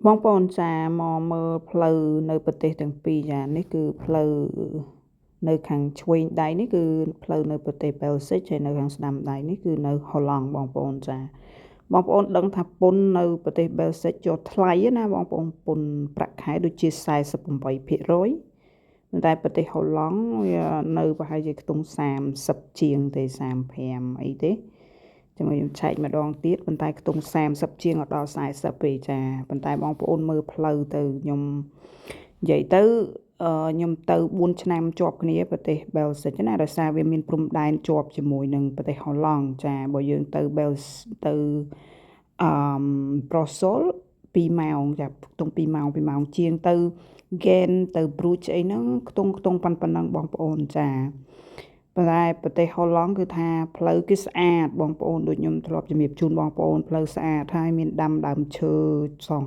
បងប្អូនចាមកមើលផ្លូវនៅប្រទេសទាំងពីរចានេះគឺផ្លូវនៅខាងឆ្វេងដៃនេះគឺផ្លូវនៅប្រទេសបែលហ្សិកហើយនៅខាងស្ដាំដៃនេះគឺនៅហូឡង់បងប្អូនចាបងប្អូនដឹងថាពន្ធនៅប្រទេសបែលហ្សិកចូលថ្លៃណាបងប្អូនពន្ធប្រាក់ខែដូចជា48%ប៉ុន្តែប្រទេសហូឡង់វានៅប្រហែលជាខ្ទង់30ជាងទេ35អីទេចាំខ្ញុំឆែកម្ដងទៀតប៉ុន្តែខ្ទង់30ជាងដល់40ពេកចាប៉ុន្តែបងប្អូនមើលផ្លូវទៅខ្ញុំនិយាយទៅខ្ញុំទៅ4ឆ្នាំជាប់គ្នាប្រទេសបែលហ្សិកណាដោយសារវាមានព្រំដែនជាប់ជាមួយនឹងប្រទេសហូឡង់ចាបើយើងទៅបែលទៅប្រូសូល2ម៉ោងចាខ្ទង់2ម៉ោងជាងទៅហ្គេនទៅព្រូចអីហ្នឹងខ្ទង់ប៉ុណ្ណឹងបងប្អូនចាប៉ុន្តែប្រទេសហូឡង់គឺថាផ្លូវគឺស្អាតបងប្អូនដូចខ្ញុំធ្លាប់ជំរាបជូនបងប្អូនផ្លូវស្អាតហើយមានដាំដើមឈើសង